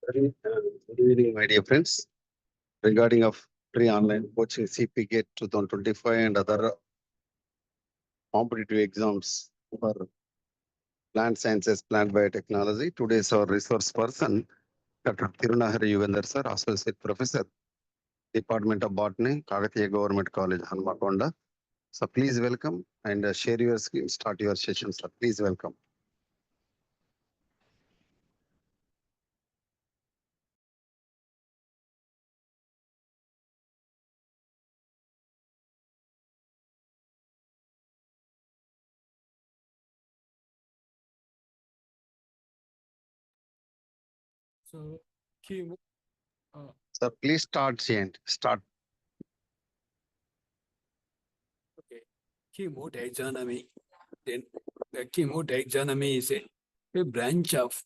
Good evening, my dear friends. Regarding of free online coaching CPGET 2025 and other competitive exams for plant sciences, plant biotechnology. Today's our resource person, Dr. THIRUNAHARI UGANDHAR, sir, Associate Professor, Department of Botany, Kagatiya Government College, Hanmakonda. So please welcome and share your screen, start your session, sir. Please welcome. So, chemo, uh, Sir, please start, Jayant. Start. okay, chemo taxonomy. Then the chemo taxonomy is a branch of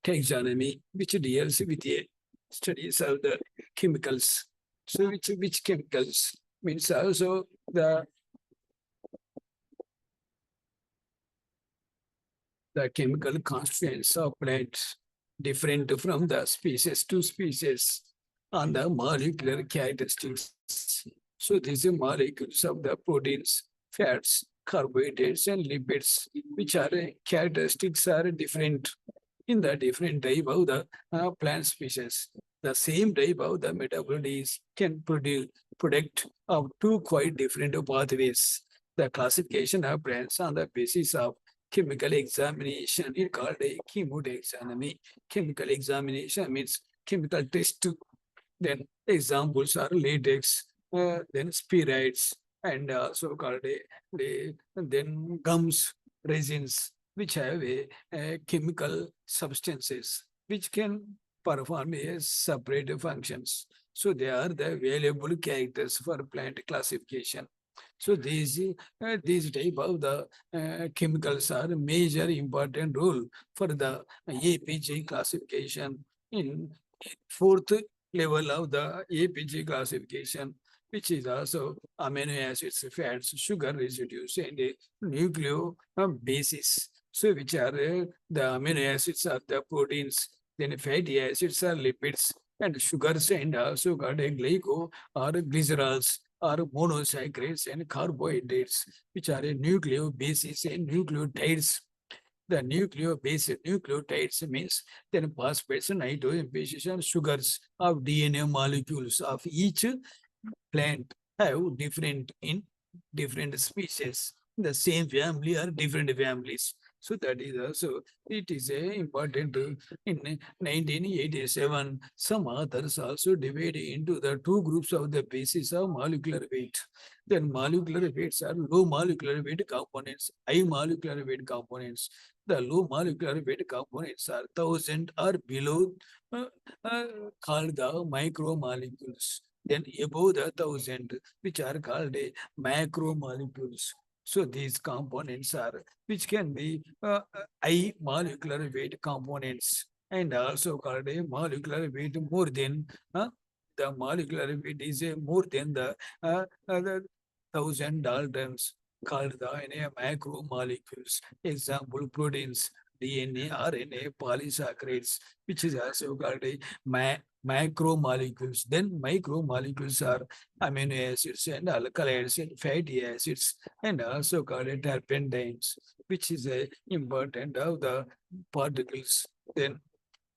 taxonomy which deals with the studies of the chemicals. So, which chemicals means also the chemical constituents of plants different from the species to species on the molecular characteristics. So these are molecules of the proteins, fats, carbohydrates, and lipids, which are characteristics are different in the different type of the plant species. The same type of the metabolites can produce product of two quite different pathways. The classification of plants on the basis of chemical examination is called a chemotaxonomy. Chemical examination means chemical test. Then examples are latex, then spirites, and so-called then gums, resins, which have a chemical substances which can perform a separate functions. So they are the valuable characters for plant classification. So these type of the chemicals are a major important role for the APG classification in fourth level of the APG classification, which is also amino acids, fats, sugar residues, and nucleobases. So which are the amino acids are the proteins, then fatty acids are lipids, and sugars and also got a glyco or glycerols or monosaccharides and carbohydrates, which are a nucleobases and nucleotides. The nucleotides means then phosphates, nitrogen, bases, and sugars of DNA molecules of each plant have different in different species. The same family or different families. So that is also, it is a important in 1987, some authors also divide into the two groups of the basis of molecular weight. Then molecular weights are low molecular weight components, high molecular weight components. The low molecular weight components are 1,000 or below, uh, uh, called the micromolecules. Then above the 1,000, which are called macromolecules. So these components are, which can be high molecular weight components and also called a molecular weight more than the molecular weight is more than the 1,000 daltons, called the macromolecules. Example, proteins, DNA, RNA, polysaccharides, which is also called a macromolecules. Then micromolecules are amino acids and alkaloids and fatty acids and also called terpenes, which is a important of the particles. Then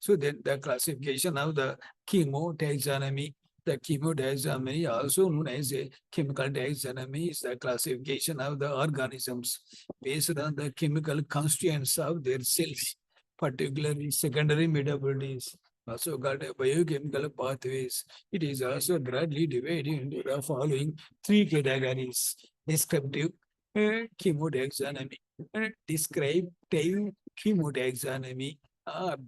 the classification of the chemotaxonomy. The chemotaxonomy, also known as a chemical taxonomy, is the classification of the organisms based on the chemical constituents of their cells, particularly secondary metabolites, also called biochemical pathways. It is also broadly divided into the following three categories: descriptive chemotaxonomy, descriptive chemotaxonomy,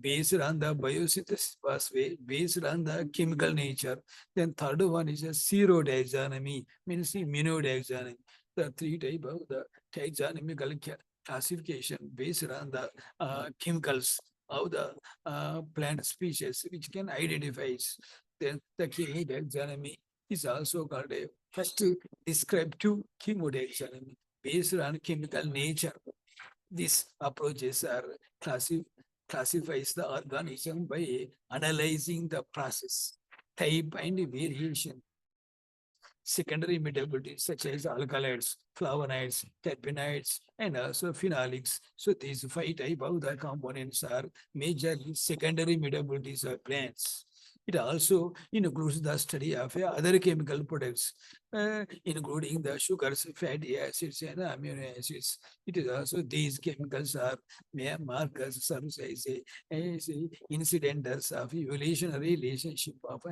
based on the biosynthesis pathway, based on the chemical nature. Then third one is a serotaxonomy, means immunotaxonomy. The three type of the taxonomical classification based on the chemicals of the plant species, which can identify. Then the chemotaxonomy is also called a first descriptive chemotaxonomy based on chemical nature. These approaches are classified classifies the organism by analyzing the process, type, and variation. Secondary metabolites such as alkaloids, flavonoids, terpenoids, and also phenolics. So these five type of the components are majorly secondary metabolites of plants. It also includes the study of other chemical products, including the sugars, fatty acids, and amino acids. It is also these chemicals are markers serves as a incidentals of evolutionary relationship of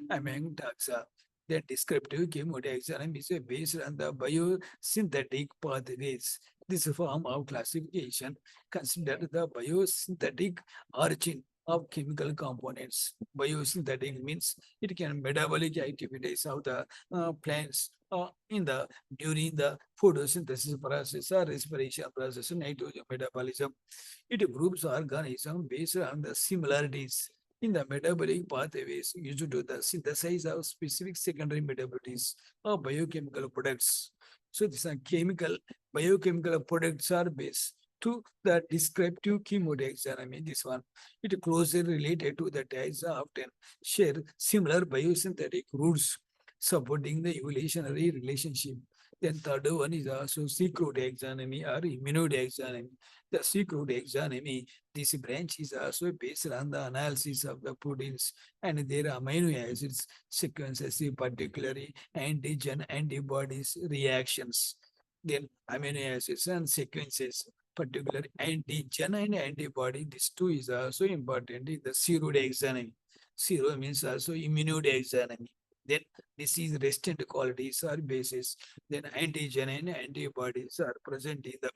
among taxa. The descriptive chemotaxonomy is based on the biosynthetic pathways. This form of classification considers the biosynthetic origin of chemical components. Biosynthetic means it can metabolic activities of the plants in the during the photosynthesis process or respiration process, nitrogen metabolism. It groups organisms based on the similarities in the metabolic pathways used to the synthesis of specific secondary metabolites or biochemical products. So these are biochemical products are based to the descriptive chemotaxonomy. This one, it closely related to the taxa often share similar biosynthetic roots supporting the evolutionary relationship. Then third one is also secret taxonomy or immunotaxonomy. The secret taxonomy, this branch is also based on the analysis of the proteins and their amino acids sequences, particularly antigen antibodies reactions. Then amino acids and sequences, particularly antigen and antibody. This too is also important in the zero taxonomy. Zero means also immunotaxonomy. Then disease resistant qualities are basis. Then antigen and antibodies are present in the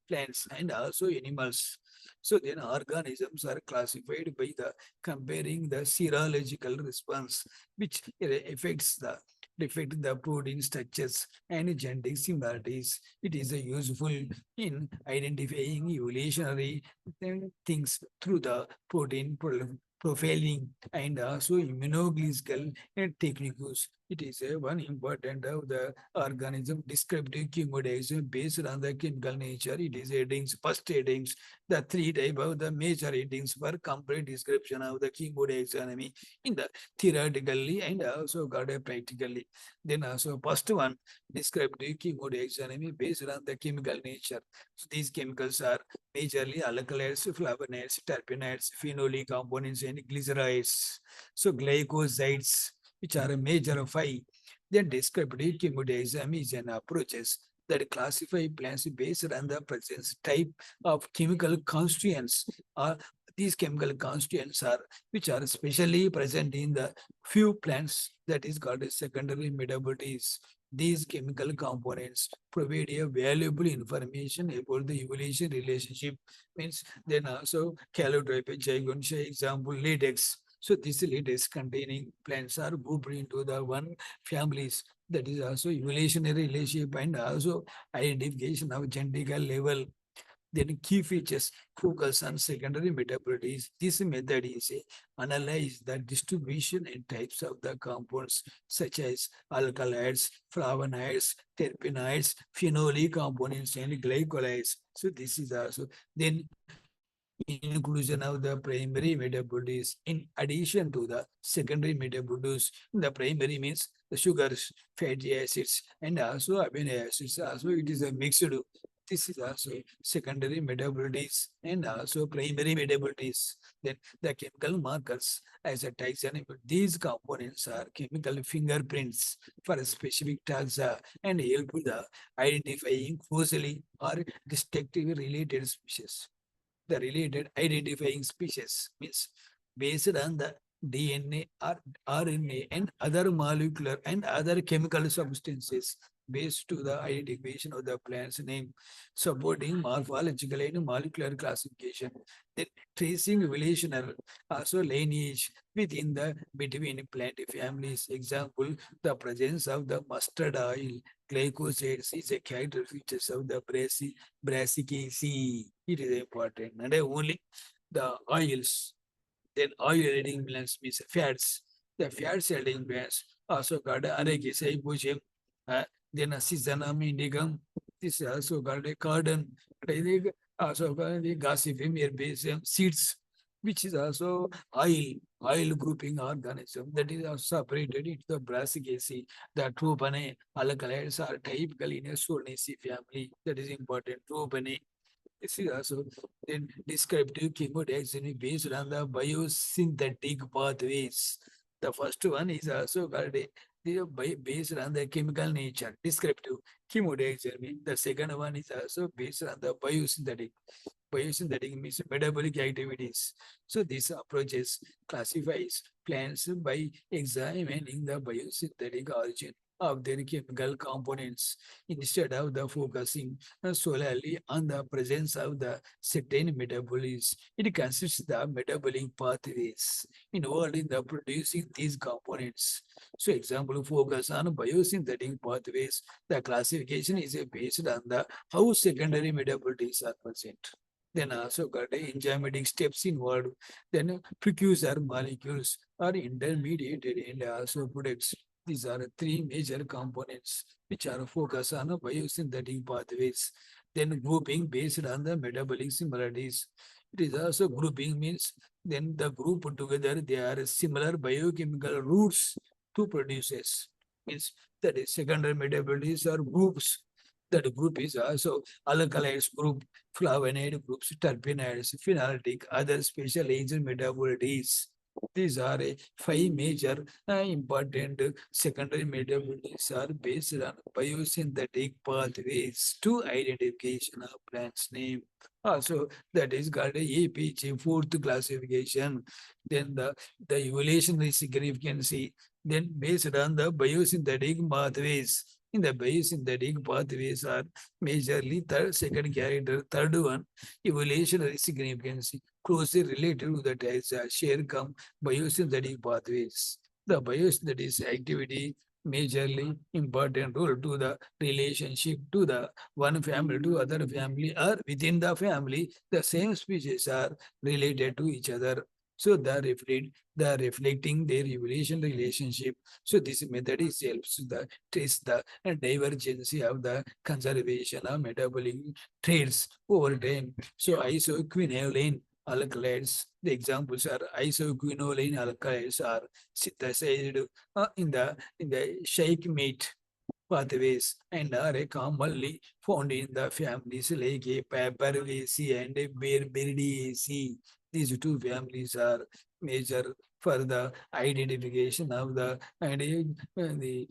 plants and also animals. So then organisms are classified by the comparing the serological response, which affects the reflect the protein structures and genetic similarities. It is useful in identifying evolutionary things through the profiling and also immunological techniques. It is one important of the organism descriptive chemotaxonomy based on the chemical nature. It is headings, first headings, the three type of the major headings for complete description of the chemotaxonomy in the theoretically and also got a practically. Then also first one, descriptive chemotaxonomy based on the chemical nature. So these chemicals are majorly alkaloids, flavonoids, terpenoids, phenolic components, and glycerides. So glycosides, which are a major of five. Then descriptive chemotaxonomy is an approaches that classify plants based on the presence type of chemical constituents. These chemical constituents are which are especially present in the few plants that is called as secondary metabolites. These chemical components provide a valuable information about the evolution relationship. Means then also calotropy, gigantia, example latex. So this latex containing plants are grouped into the one families. That is also evolutionary relationship and also identification of genetical level. Then key features focus on secondary metabolites. This method is analyze the distribution and types of the compounds such as alkaloids, flavonoids, terpenoids, phenolic components, and glycolides. So this is also then inclusion of the primary metabolites in addition to the secondary metabolites. The primary means the sugars, fatty acids, and also amino acids. Also, it is a mixed. This is also secondary metabolites and also primary metabolites. Then the chemical markers as a taxonomy. These components are chemical fingerprints for a specific taxa and help with the identifying closely or distinctively related species. The related identifying species means based on the DNA or RNA and other molecular and other chemical substances based to the identification of the plant's name, supporting morphological and molecular classification. Then tracing evolutionary also lineage within the between plant families. Example, the presence of the mustard oil glycosides is a character features of the brassicaceae. It is important. Not only the oils, then oil adding plants means fats. The fats adding plants also called arachis, hypogeum, then a seasonum indicum. This is also called a cardon. Also the gossypemia based seeds, which is also oil grouping organism that is also separated into the Brassicaceae. The tropane alkaloids are typical in a Solanaceae family. That is important. Tropane. This is also then descriptive chemotaxonomy based on the biosynthetic pathways. The first one is also called based on the chemical nature, descriptive chemotaxonomy. The second one is also based on the biosynthetic. Biosynthetic means metabolic activities. So this approaches classifies plants by examining the biosynthetic origin of their chemical components instead of the focusing solely on the presence of the certain metabolism. It consists the metabolic pathways involved in the producing these components. So example focus on biosynthetic pathways. The classification is based on the how secondary metabolites are present. Then also got enzymatic steps involved. Then precursor molecules are intermediated and also products. These are three major components which are focused on biosynthetic pathways. Then grouping based on the metabolic similarities. It is also grouping means then the group put together they are similar biochemical roots to produces. Means that is secondary metabolites are groups. That group is also alkaloids group, flavonoid groups, terpenoids, phenolic, other special agent metabolites. These are five major important secondary metabolites are based on biosynthetic pathways to identification of plant's name. Also, that is called APG, fourth classification. Then the evolutionary significance, then based on the biosynthetic pathways. In the biosynthetic pathways are majorly second character, third one, evolutionary significance, closely related to the types share come biosynthetic pathways. The biosynthetic activity majorly important role to the relationship to the one family to other family or within the family, the same species are related to each other. So the reflecting their evolution relationship. So this method is helps the trace the divergence of the conservation of metabolic traits over time. So isoquinoline alkaloids. The examples are isoquinoline alkaloids are synthesized in the shake meat pathways and are commonly found in the families like Papaverinaceae and Berberidaceae. These two families are major for the identification of the the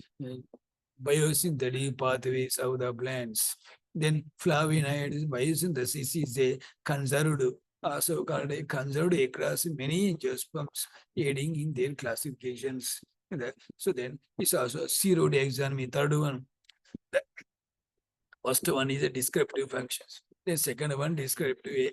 biosynthetic pathways of the plants. Then flavonoids biosynthesis is a conserved, also called a conserved across many angiosperms, aiding in their classifications. So then it's also zero taxonomy. Third one, the first one is a descriptive functions. The second one descriptive.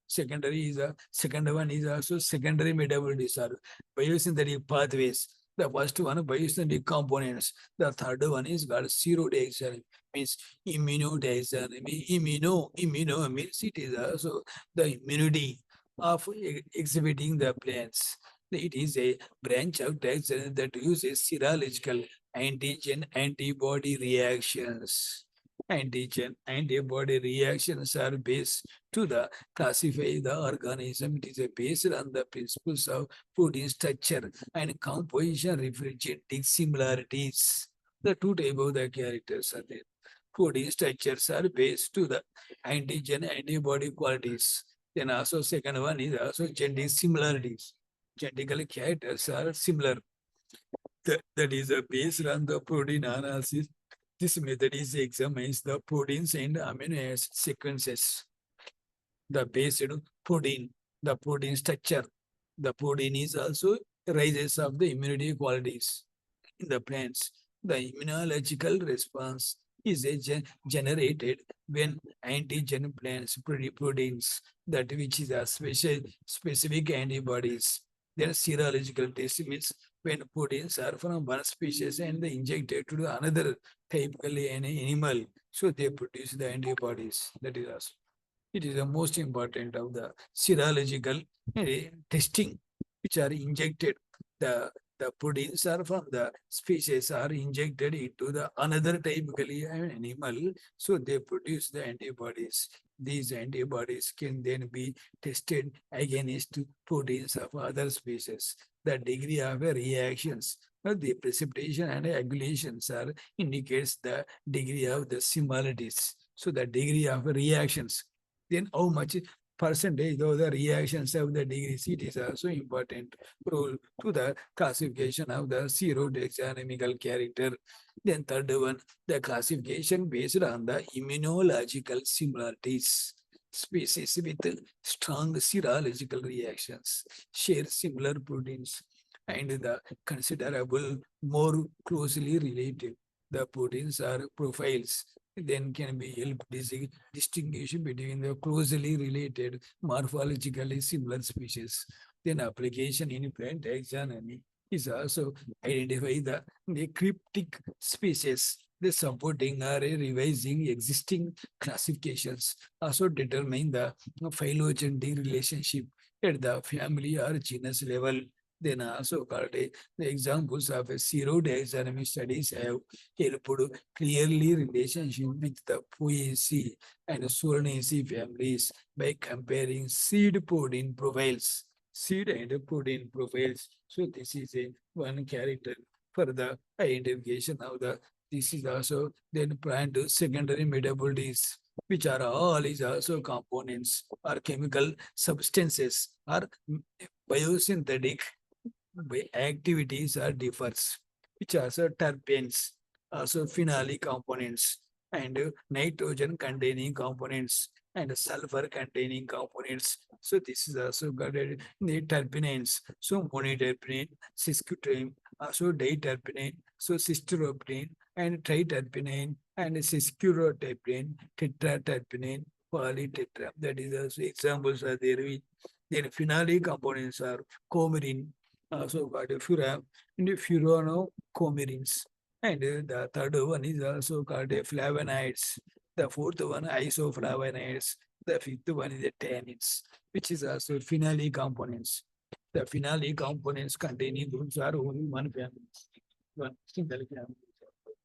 Secondary is a second one is also secondary metabolic disorder. Biosynthetic pathways. The first one biosynthetic components. The third one is called serotaxonomy. Means immunotaxonomy. Immuno means it is also the immunity of exhibiting the plants. It is a branch of taxonomy that uses serological antigen antibody reactions. Antigen antibody reactions are based to the classify the organism. It is based on the principles of protein structure and composition refrigerating similarities. The two type of the characters are there. Protein structures are based to the antigen antibody qualities. Then also second one is also genetic similarities. Genetical characters are similar. That is based on the protein analysis. This method is examines the proteins and amino acid sequences. The base protein, the protein structure. The protein is also rises of the immunity qualities in the plants. The immunological response is generated when antigen plants proteins that which is a specific antibodies. Then serological test means when proteins are from one species and they injected to another, typically an animal, so they produce the antibodies. That is also. It is the most important of the serological testing, which are injected. The proteins are from the species are injected into the another typically an animal, so they produce the antibodies. These antibodies can then be tested against proteins of other species. The degree of reactions, the precipitation and aggregations are indicates the degree of the similarities. So the degree of reactions, then how much percentage of the reactions of the degrees, it is also important role to the classification of the serotaxonomical character. Then third one, the classification based on the immunological similarities. Species with strong serological reactions share similar proteins and the considerable more closely related. The proteins are profiles then can be help distinguish between the closely related morphologically similar species. Then application in plant taxonomy is also identify the cryptic species, the supporting or revising existing classifications, also determine the phylogenetic relationship at the family or genus level. Then also called the examples of serotaxonomy studies have helped clearly relationship with the Poaceae and Solanaceae families by comparing seed protein profiles. Seed and protein profiles. So this is a one character for the identification of the. This is also then plant secondary metabolites, which are all is also components or chemical substances or biosynthetic activities are differs, which are also terpenes, also phenolic components, and nitrogen containing components and sulfur containing components. So this is also got the terpenes. So monoterpene, sesquiterpene, also diterpene, so cysteropene and triterpene and sesquiterpene, tetraterpene, polytetra. That is also examples are there. Then phenolic components are coumarin, also got a fura and furanocoumarins. And the third one is also called a flavonoids. The fourth one isoflavonoids. The fifth one is the tannins, which is also phenolic components. The phenolic components containing groups are only one family, one single family.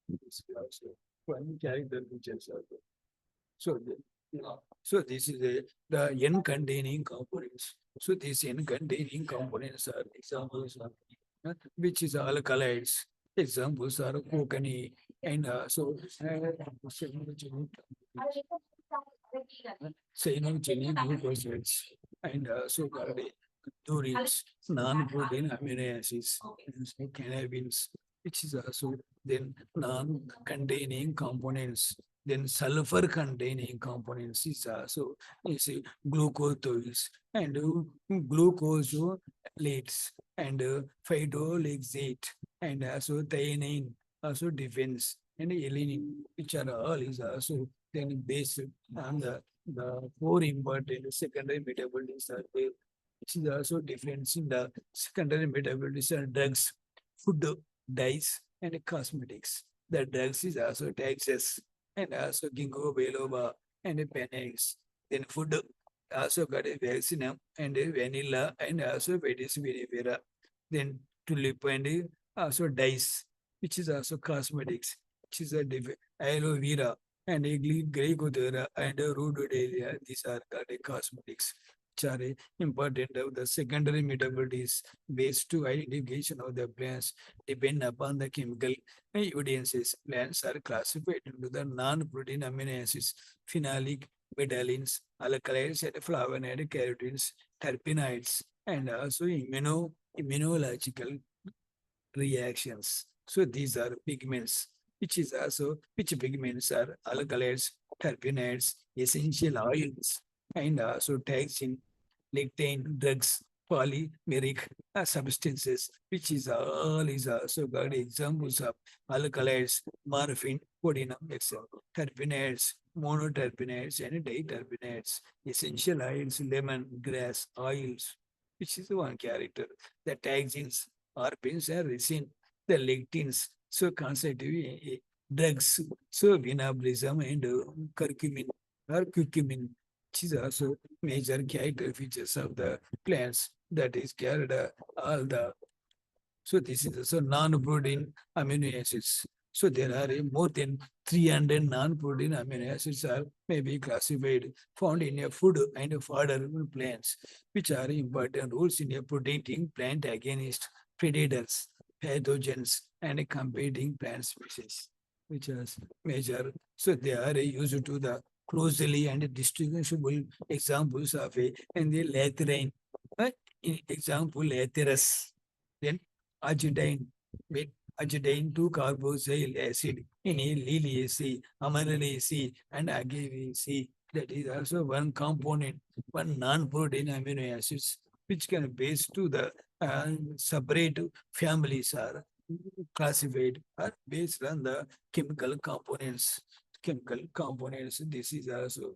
This is also one character features are there. So, so this is the N-containing components. So these N-containing components are examples of which is alkalides. Examples are coconut and cyanogenic glucosides and so called purines, non-protein amino acids, and so cannabins, which is also then non-containing components. Then sulfur containing components is also is glucose and glucosolates and phytolexate and also thionine, also defense and alanine, which are all is also then based on the four important secondary metabolites are there, which is also difference in the secondary metabolites are drugs, food, dyes, and cosmetics. The drugs is also taxes and also ginkgo biloba and panax. Then food also got a vaccinum and a vanilla and also Vitis vinifera. Then tulip and also dyes, which is also cosmetics, which is a aloe vera and a Gregothera and a rhododelia. These are called cosmetics, which are important of the secondary metabolites based to identification of the plants depend upon the chemical evidences. Plants are classified into the non-protein amino acids, phenolic, betalains, alkaloids, and flavonoid, carotenes, terpenoids, and also immunological reactions. So these are pigments, which pigments are alkaloids, terpenoids, essential oils, and also tags in lectine drugs, polymeric substances, which is all is also got examples of alkaloids, morphine, codeine, etc. Terpenoids, monoterpenoids, and diterpenoids, essential oils, lemon, grass, oils, which is one character. The taxins, orpins, and resin, the lectins, so constitutive drugs, so vinabrism and curcumin or curcumin, which is also major character features of the plants that is carried all the. So this is also non-protein amino acids. So there are more than 300 non-protein amino acids are maybe classified, found in a food and fodder plants, which are important roles in a protecting plant against predators, pathogens, and competing plant species, which are major. So they are used to the closely and distinguishable examples of a and the lathyrine. Example lathyrus, then argentine with argentine 2-carboxyl acid in a liliaceae, amarylliaceae, and agaveaceae. That is also one component, one non-protein amino acids, which can base to the separate families are classified are based on the chemical components. Chemical components. This is also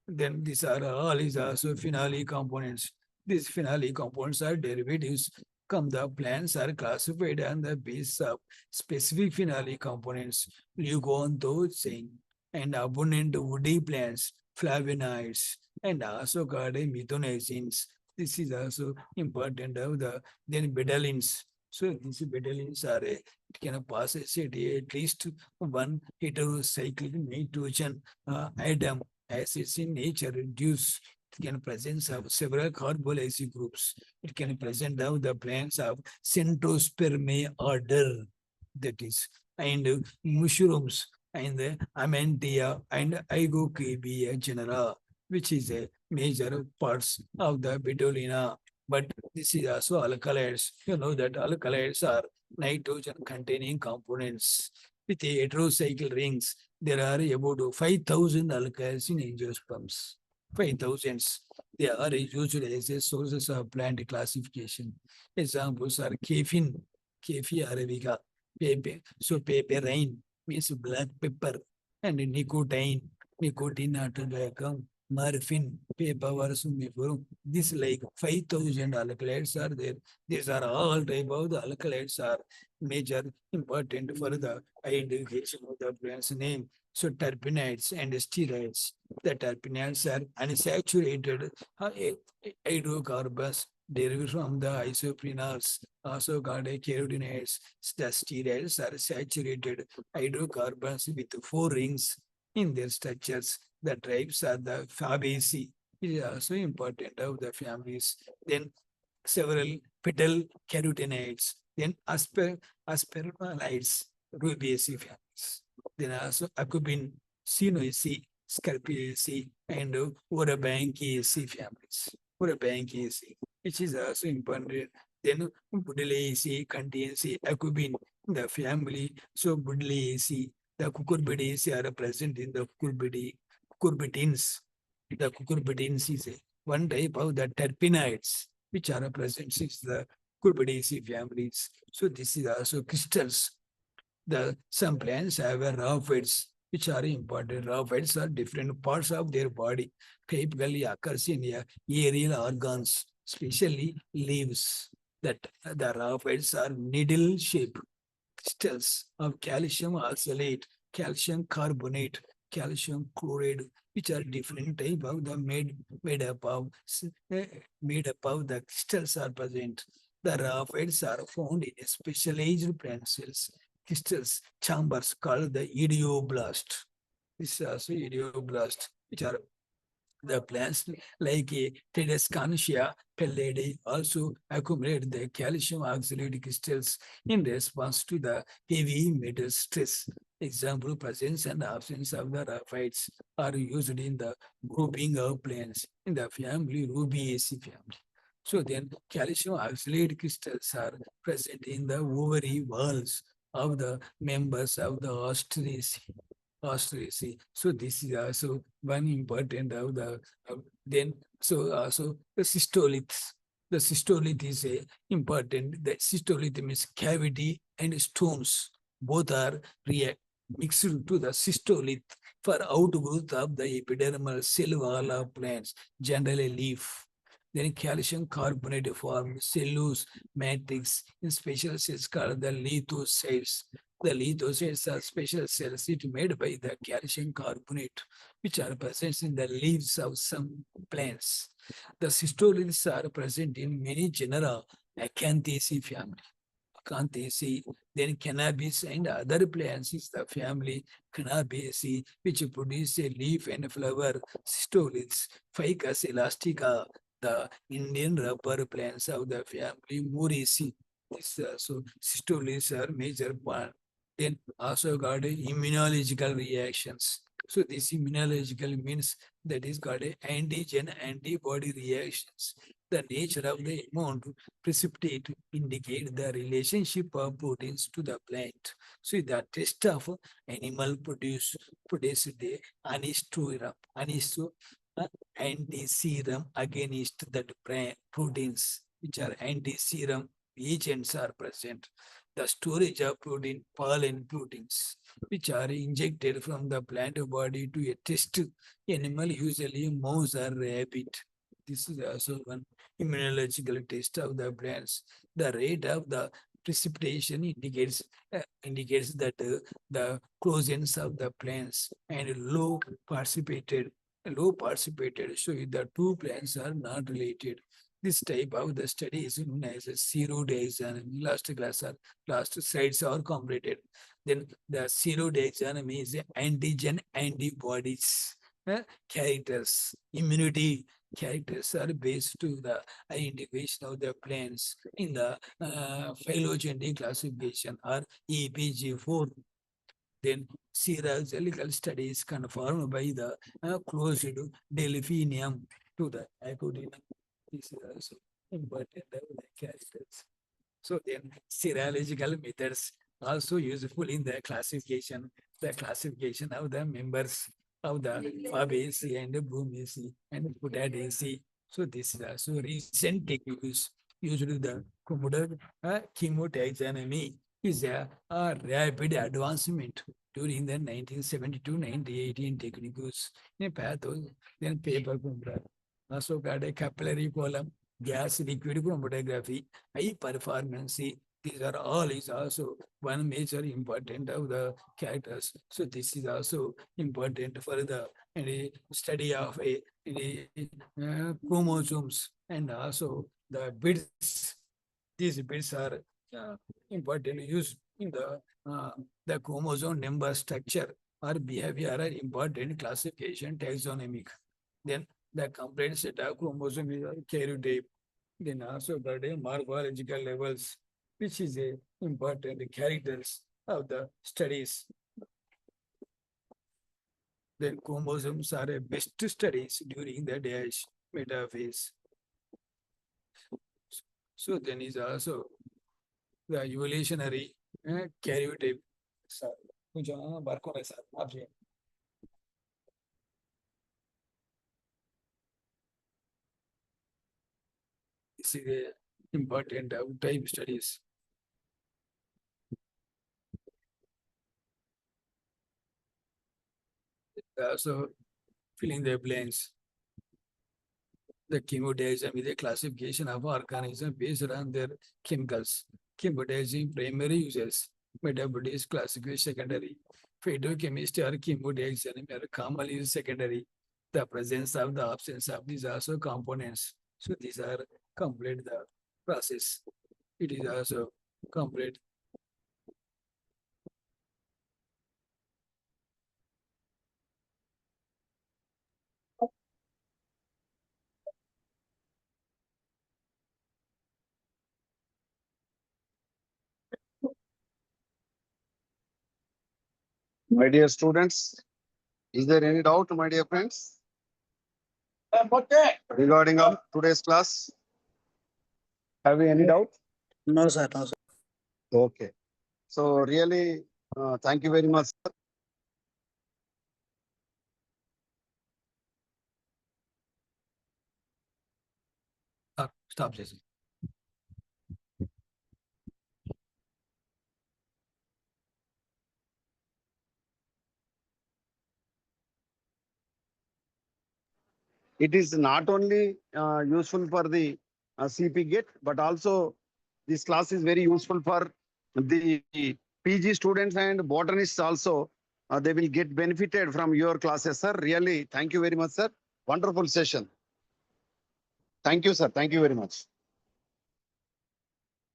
then these are all is also phenolic components. These phenolic components are derivatives. Come the plants are classified on the basis of specific phenolic components, leucoanthocene, and abundant woody plants, flavonoids, and also got a methanogens. This is also important of the then betalains. So these betalains are a, it can pass at least one heterocyclic nitrogen atom acids in nature reduce. It can presence of several carboxylic groups. It can present of the plants of centrosperme order, that is, and mushrooms and the amentia and igokibia genera, which is a major parts of the betulina. But this is also alkaloids. You know that alkaloids are nitrogen containing components with heterocycle rings. There are about 5,000 alkyls in angiosperms. 5,000. They are used as a sources of plant classification. Examples are Kaffir arabica, pepe. So peperine means black pepper, and nicotine atobacum, morphine, paper summiferum. This like 5,000 alkaloids are there. These are all type of the alkaloids are major important for the identification of the plant's name. So terpenoids and steroids. The terpenoids are unsaturated hydrocarbons derived from the isoprenols, also called carotenoids. The steroids are saturated hydrocarbons with four rings in their structures. The tribes are the Fabaceae. It is also important of the families. Then several petal carotenoids, then aspermalides, rubiaceae families. Then also acubin, sinoaceae, scarpiaceae, and Orabanchiaceae families. Orabanchiaceae, which is also important. Then Butylaceae contains acubin, the family. So Butylaceae, the cucurbidaceae are present in the cucurbitins. The cucurbitins is one type of the terpenoids which are present in the cucurbidaceae families. So this is also crystals. Some plants have rhaphids, which are important. Rhaphids are different parts of their body, typically occurs in aerial organs, especially leaves. That the rhaphids are needle-shaped crystals of calcium oxalate, calcium carbonate, calcium chloride, which are different type of the made up of the crystals are present. The rhaphids are found in specialized plant cells, crystals, chambers called the idioblast. This is also idioblast, which are the plants like Tedescantia pellide also accumulate the calcium oxalate crystals in response to the heavy metal stress. Example, presence and absence of the rhaphids are used in the grouping of plants in the family Rubiaceae family. So then calcium oxalate crystals are present in the ovary walls of the members of the ostraceae. Ostraceae. So this is also one important of the then so also the cystoliths. The cystolith is a important. The cystolith means cavity and stones. Both are react mixed to the cystolith for outgrowth of the epidermal cell wall of plants, generally leaf. Then calcium carbonate form cellulose matrix in special cells called the lithocytes. The lithocytes are special cells made by the calcium carbonate, which are present in the leaves of some plants. The cystoliths are present in many genera, Acanthaceae family. Canthesi. Then cannabis and other plants is the family Cannabaceae, which produce a leaf and flower. Stolons, Ficus elastica, the Indian rubber plants of the family Muriaceae. This so Stolons are major part. Then also got immunological reactions. So this immunological means that is called a antigen antibody reactions. The nature of the amount precipitate indicate the relationship of proteins to the plant. So the test of animal produced the anisto anti-serum against that proteins which are anti-serum agents are present. The storage of pollen proteins, which are injected from the plant body to a test animal, usually mouse or rabbit. This is also one immunological test of the plants. The rate of the precipitation indicates that the closeness of the plants and low participated. So the two plants are not related. This type of the study is known as a zero taxonomy. Last slides are completed. Then the zero taxonomy is antigen antibodies characters. Immunity characters are based to the identification of the plants in the phylogenetic classification or EPG4. Then serological studies confirmed by the closed delphinium to the acodinium. This is also important characters. So then serological methods also useful in the classification of the members of the Fabaceae and Brumaceae and Putadaceae. So this is also recent techniques used the chemotaxonomy is a rapid advancement during the 1972-1918 techniques in patho, then paper chromatography. Also got a capillary column, gas liquid chromatography, high performance. These are all is also one major important of the characters. So this is also important for the study of chromosomes and also the bits. These bits are important used in the chromosome number structure or behavior are important classification taxonomic. Then the complete set of chromosome is karyotype. Then also got a morphological levels, which is a important characters of the studies. Then chromosomes are a best studies during the dash metaphase. So then is also the evolutionary karyotype. Sir, work on sir. This is a important type studies. Also filling the blanks. The chemotaxon is a classification of organisms based on their chemicals. Chemotaxon primary uses, metabolism classification secondary. Phytochemistry or chemotaxon are commonly used secondary. The presence of the absence of these also components. So these are complete the process. It is also complete. My dear students, is there any doubt, my dear friends, regarding of today's class? Have you any doubt? No, sir. No, sir. Okay. So really, thank you very much, sir. Stop this. It is not only useful for the CPGET, but also this class is very useful for the PG students and botanists also. They will get benefited from your classes, sir. Really, thank you very much, sir. Wonderful session. Thank you, sir. Thank you very much.